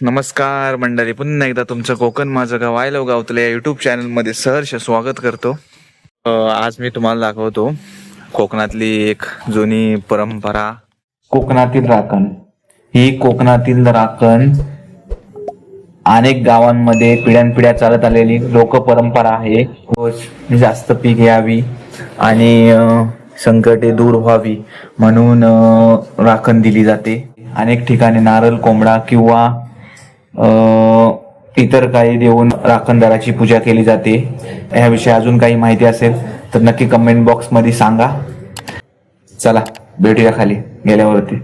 नमस्कार मंडळी, पुन्हा एकदा तुमचं कोकण माझं गाव आय लव्ह गावतले या यूट्यूब चॅनलमध्ये सहर्ष स्वागत करतो. आज मी तुम्हाला दाखवतो कोकणातली एक जुनी परंपरा, कोकणातील राखण. ही कोकणातील राखण अनेक गावांमध्ये पिढ्यानपिढ्या चालत आलेली लोक परंपरा आहे. जास्त पीक यावी आणि संकटे दूर व्हावी म्हणून राखण दिली जाते. अनेक ठिकाणी नारळ, कोंबडा किंवा इतर काही देऊन राखणदाराची पूजा केली जाते. ह्याविषयी अजून काही माहिती असेल तर नक्की कमेंट बॉक्स मध्ये सांगा. चला भेटूया खाली गेल्यावरती.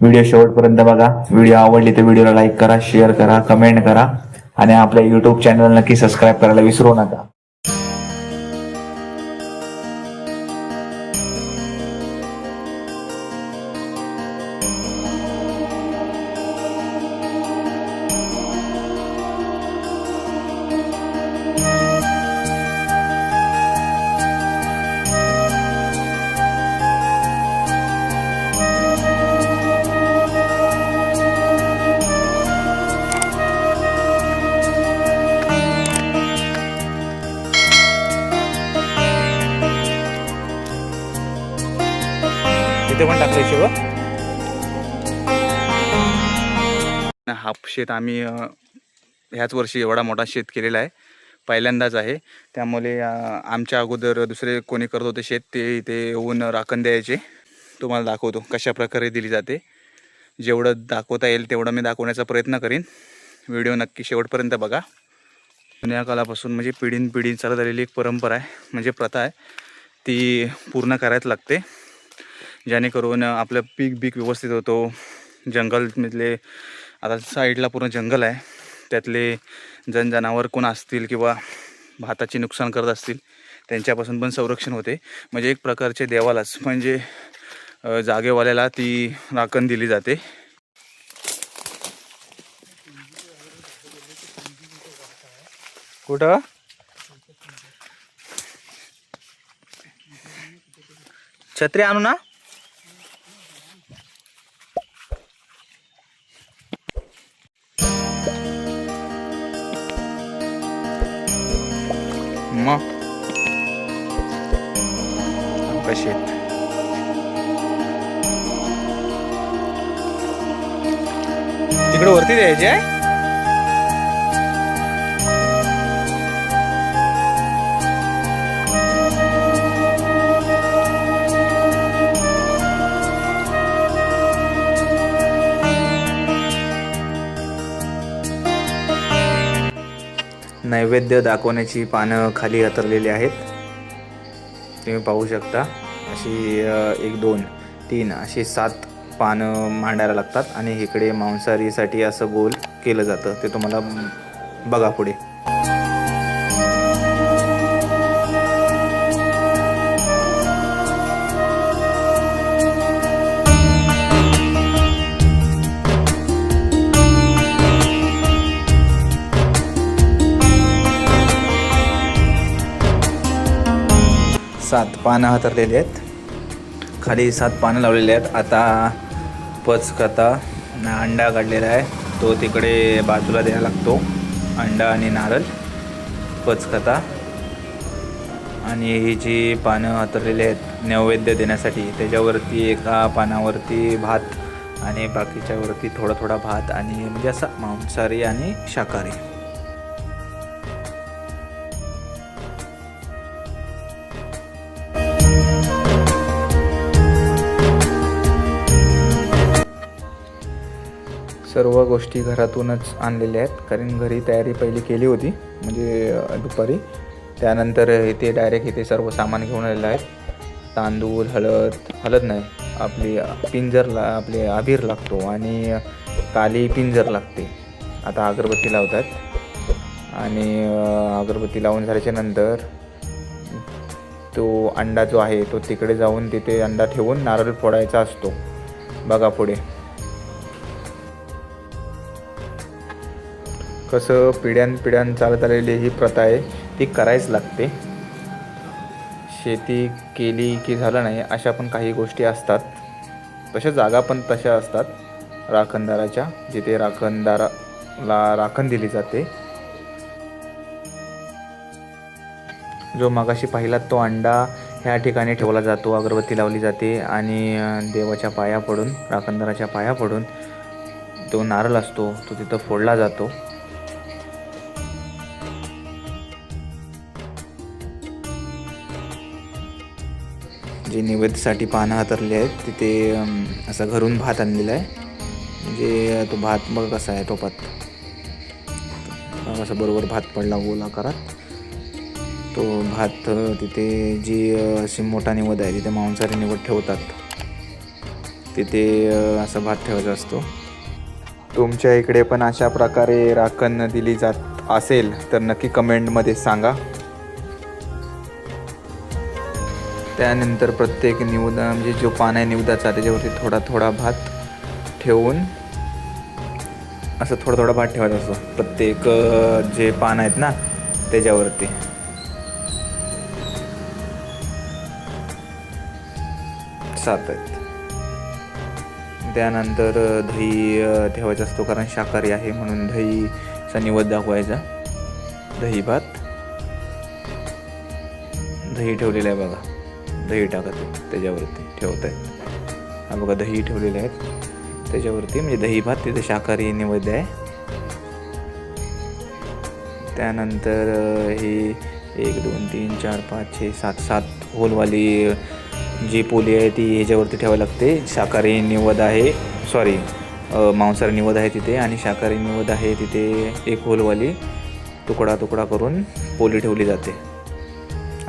व्हिडिओ शेवटपर्यंत बघा. व्हिडिओ आवडली तर व्हिडिओला लाईक करा, शेअर करा, कमेंट करा आणि आपल्या युट्यूब चॅनल नक्की सबस्क्राईब करायला विसरू नका. इथे पण टाकले शिव हापशेत आम्ही ह्याच वर्षी एवढा मोठा शेत केलेला आहे, पहिल्यांदाच आहे. त्यामुळे आमच्या अगोदर दुसरे कोणी करत होते शेत, ते इथे येऊन राखण द्यायचे. तुम्हाला दाखवतो कशा प्रकारे दिली जाते. जेवढं दाखवता येईल तेवढं मी दाखवण्याचा प्रयत्न करीन. व्हिडिओ नक्की शेवटपर्यंत बघा. जुन्या काळापासून म्हणजे पिढीनपिढी चालत आलेली एक परंपरा आहे, म्हणजे प्रथा आहे, ती पूर्ण करायला लागते. जेणेकरून आपलं पीक व्यवस्थित होतो. जंगलमधले आता साईडला पूर्ण जंगल आहे, त्यातले जनावर कोण असतील किंवा भाताचे नुकसान करत असतील त्यांच्यापासून पण संरक्षण होते. म्हणजे एक प्रकारचे देवालाच म्हणजे जागेवाल्याला ती राखण दिली जाते. कुठं छत्री आणू ना? मग कशी तिकडे वरती द्यायचे आहे. नैवेद्य दाखवण्याची पानं खाली हातरलेली आहेत, तुम्ही पाहू शकता. अशी 1 2 3 अशी 7 पानं मांडायला लागतात आणि इकडे मांसाहारीसाठी असं गोल केलं जातं. ते तुम्हाला बघा पुढे. सात पानं हातरलेली आहेत, खाली 7 पानं लावलेली आहेत. आता पचकथा अंडा काढलेला आहे, तो तिकडे बाजूला द्यायला लागतो. अंडा आणि नारळ, पचकथा. आणि ही जी पानं हातरलेली आहेत नैवेद्य देण्यासाठी, त्याच्यावरती एका पानावरती भात आणि बाकीच्यावरती थोडा थोडा भात आणि म्हणजे असं मांसाहारी आणि शाकाहारी. सर्व गोष्टी घरातूनच आणलेल्या आहेत, कारण घरी तयारी पहिली केली होती म्हणजे दुपारी. त्यानंतर इथे डायरेक्ट इथे सर्व सामान घेऊन आलेलं आहे. तांदूळ, हळद नाही, आपली पिंजरला आपले अबीर लागतो आणि काली पिंजर लागते. आता अगरबत्ती लावतात आणि अगरबत्ती लावून झाल्याच्या नंतर तो अंडा जो आहे तो तिकडे जाऊन तिथे अंडा ठेवून नारळ फोडायचा असतो. बघा पुढे कसं पिढ्यान चालत आलेली ही प्रथा आहे, ती करायच लागते. शेती केली की झालं नाही, अशा पण काही गोष्टी असतात. तशा जागा पण तशा असतात. राखणदाराच्या, जिथे राखणदाराला राखण दिली जाते. जो मगाशी पाहिलात तो अंडा ह्या ठिकाणी ठेवला जातो, अगरबत्ती लावली जाते आणि देवाच्या पाया पडून, राखणदाराच्या पाया पडून तो नारळ असतो तो तिथं फोडला जातो. जे नैवेद्यासाठी पानं हातरली आहेत तिथे असा घरून भात आणलेला आहे. म्हणजे तो भात बघ कसा आहे टोपात, असा बरोबर भात पडला गोल आकारात. तो भात तिथे जी अशी मोठा निवद आहे तिथे मांसाहारी निवद ठेवतात, तिथे असा भात ठेवायचा असतो. तुमच्या इकडे पण अशा प्रकारे राखण दिली जात असेल तर नक्की कमेंटमध्ये सांगा. त्यानंतर प्रत्येक निवद म्हणजे जो पान आहे निवदाचा त्याच्यावरती थोडा थोडा भात ठेवून असं थोडा भात ठेवायचा असतो प्रत्येक जे पान आहेत ना त्याच्यावरती. सात आहेत. त्यानंतर दही ठेवायचा असतो, कारण शाकाहारी आहे म्हणून दहीचा निवद दाखवायचा. दही भात, दही ठेवलेलं आहे बघा, दही टाकत त्याच्यावरती ठेवत आहेत. हा बघा दही ठेवलेले आहेत त्याच्यावरती, म्हणजे दही भात तिथे शाकाहारी निवेद्य आहे. त्यानंतर ही 1 2 3 4 5 6 7 7 होलवाली जी पोळी आहे ती ह्याच्यावरती ठेवावी लागते. शाकाहारी निवद आहे, सॉरी मांसाहारी निवद आहे तिथे, आणि शाकाहारी निवद आहे तिथे एक होलवाली तुकडा करून पोळी ठेवली जाते.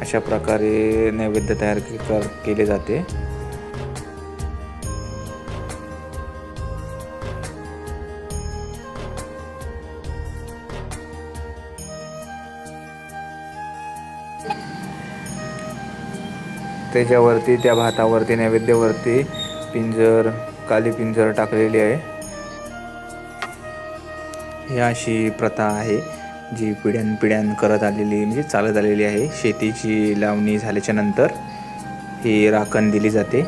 अशा प्रकारे नैवेद्य तयार केले जाते. त्याच्यावरती त्या भातावरती नैवेद्यावरती काली पिंजर टाकलेली आहे. ही अशी प्रथा आहे जी पिढ्यानपिढ्यान करत आलेली, म्हणजे चालत आलेली आहे. शेतीची लावणी झाल्याच्या नंतर ही राखण दिली जाते.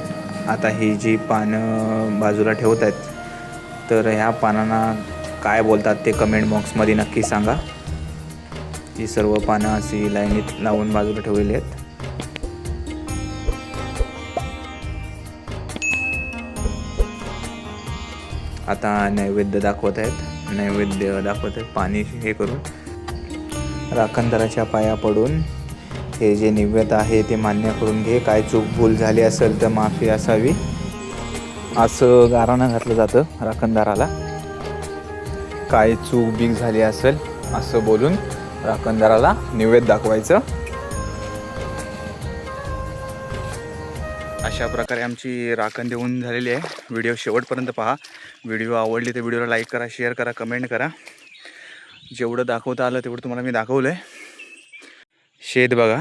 आता ही जी पानं बाजूला ठेवत आहेत तर ह्या पानांना काय बोलतात ते कमेंट बॉक्समध्ये नक्की सांगा. ही सर्व पानं अशी लाईनीत लावून बाजूला ठेवलेली आहेत. आता नैवेद्य दाखवत आहेत, पाणी हे करून राखणदाराच्या पाया पडून हे जे नैवेद्य आहे ते मान्य करून घे. काय चूक भूल झाली असेल तर माफी असावी, असं गाराणं घातलं जातं राखणदाराला. काय चूक बीक झाली असेल असं बोलून राखणदाराला नैवेद्य दाखवायचं. अशा प्रकारे आमची राखण देऊन झालेली आहे. व्हिडिओ शेवटपर्यंत पहा. व्हिडिओ आवडली तर व्हिडिओला लाईक करा, शेअर करा, कमेंट करा. जेवढं दाखवता आलं तेवढं तुम्हाला मी दाखवलं आहे. शेत बघा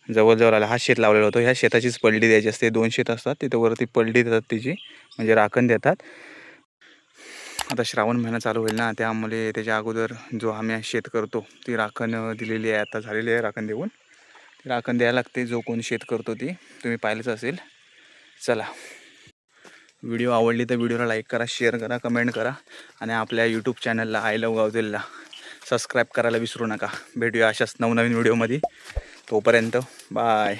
जवळजवळ आला. हा शेत लावलेला होतो, ह्या शेताचीच पलटी द्यायची असते. 2 शेत असतात तिथं वरती पलटी देतात तिची, म्हणजे राखण देतात. आता श्रावण महिना चालू होईल ना, त्यामुळे त्याच्या अगोदर जो आम्ही शेत करतो ती राखण दिलेली आहे. आता झालेली आहे राखण देऊन. राखण द्यायला लागते जो कोण शेत करतो ती, तुम्ही पाहिलंच असेल. चला, व्हिडिओ आवडली तर व्हिडिओला लाईक करा, शेअर करा, कमेंट करा, आणि आपल्या यूट्यूब चॅनलला आय लव्ह गावदेलला सबस्क्राईब करायला विसरू नका. भेटूया अशाच नवनवीन व्हिडिओमध्ये. तोपर्यंत बाय.